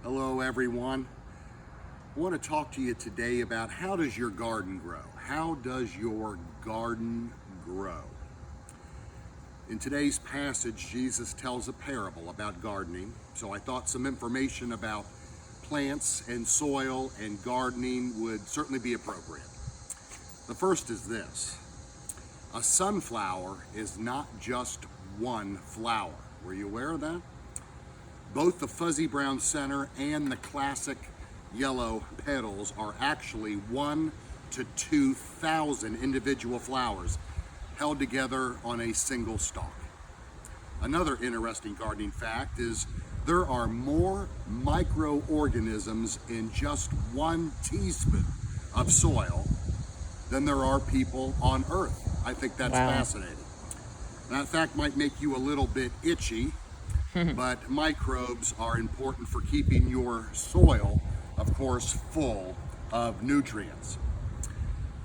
Hello everyone. I want to talk to you today about how does your garden grow? How does your garden grow? In today's passage, Jesus tells a parable about gardening, so I thought some information about plants and soil and gardening would certainly be appropriate. The first is this: a sunflower is not just one flower. Were you aware of that? Both the fuzzy brown center and the classic yellow petals are actually 1 to 2,000 individual flowers held together on a single stalk. Another interesting gardening fact is there are more microorganisms in just 1 teaspoon of soil than there are people on Earth. I think that's fascinating. That fact might make you a little bit itchy, but microbes are important for keeping your soil, of course, full of nutrients.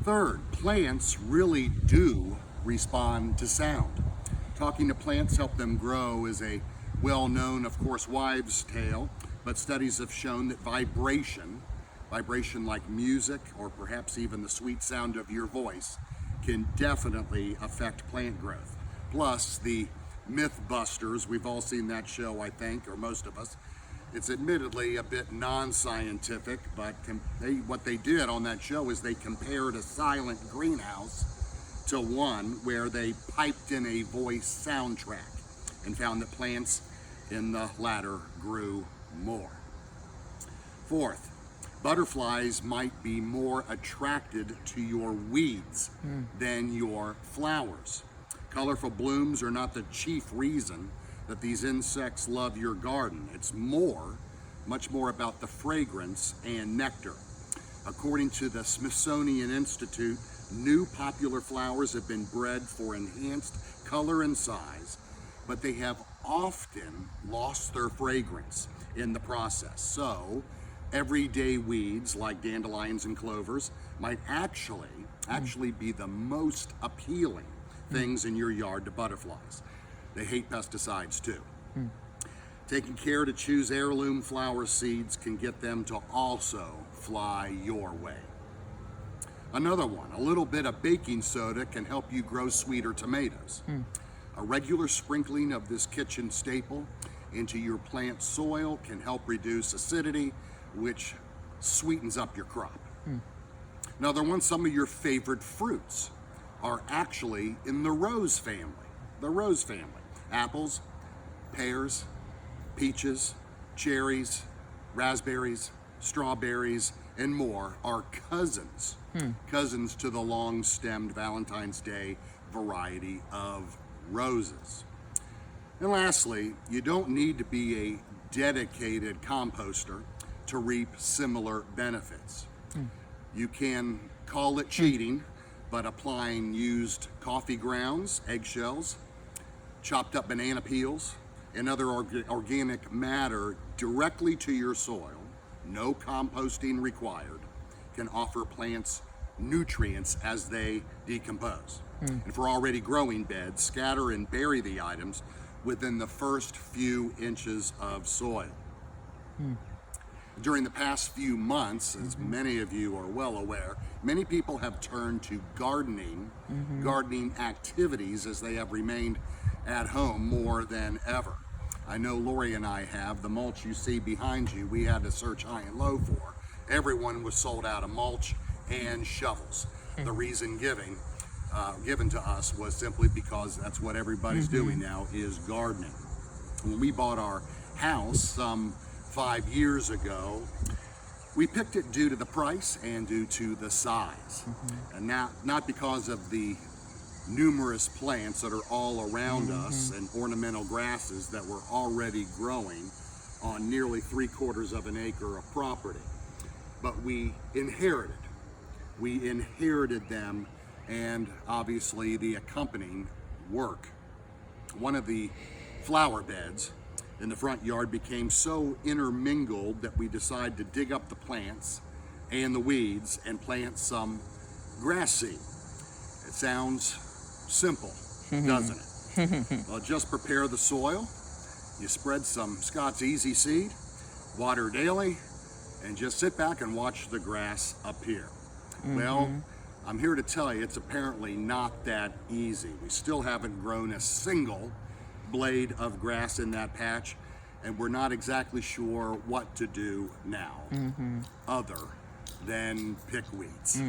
Third, plants really do respond to sound. Talking to plants help them grow is a well-known, of course, wives' tale, but studies have shown that vibration like music or perhaps even the sweet sound of your voice, can definitely affect plant growth. Plus, the Mythbusters, we've all seen that show, I think, or most of us. It's admittedly a bit non-scientific, but what they did on that show is they compared a silent greenhouse to one where they piped in a voice soundtrack and found that plants in the latter grew more. Fourth, butterflies might be more attracted to your weeds than your flowers. Colorful blooms are not the chief reason that these insects love your garden. It's much more about the fragrance and nectar. According to the Smithsonian Institute, new popular flowers have been bred for enhanced color and size, but they have often lost their fragrance in the process. So, everyday weeds like dandelions and clovers might actually be the most appealing things in your yard to butterflies. They hate pesticides too. Taking care to choose heirloom flower seeds can get them to also fly your way. Another one, a little bit of baking soda can help you grow sweeter tomatoes. A regular sprinkling of this kitchen staple into your plant soil can help reduce acidity, which sweetens up your crop. Another one, some of your favorite fruits are actually in the rose family. The rose family. Apples, pears, peaches, cherries, raspberries, strawberries, and more are cousins. Cousins to the long-stemmed Valentine's Day variety of roses. And lastly, you don't need to be a dedicated composter to reap similar benefits. You can call it cheating, but applying used coffee grounds, eggshells, chopped up banana peels, and other organic matter directly to your soil, no composting required, can offer plants nutrients as they decompose. And for already growing beds, scatter and bury the items within the first few inches of soil. During the past few months, as many of you are well aware, many people have turned to gardening activities as they have remained at home more than ever. I know Lori and I have. The mulch you see behind you, we had to search high and low for. Everyone was sold out of mulch and shovels. The reason given to us was simply because that's what everybody's doing now, is gardening. When we bought our house some 5 years ago, we picked it due to the price and due to the size, and not because of the numerous plants that are all around us and ornamental grasses that were already growing on nearly 3/4 of an acre of property. But we inherited them, and obviously the accompanying work. One of the flower beds in the front yard became so intermingled that we decided to dig up the plants and the weeds and plant some grass seed. It sounds simple, doesn't it? Well, just prepare the soil. You spread some Scott's Easy seed, water daily, and just sit back and watch the grass appear. Well, I'm here to tell you it's apparently not that easy. We still haven't grown a single blade of grass in that patch, and we're not exactly sure what to do now other than pick weeds.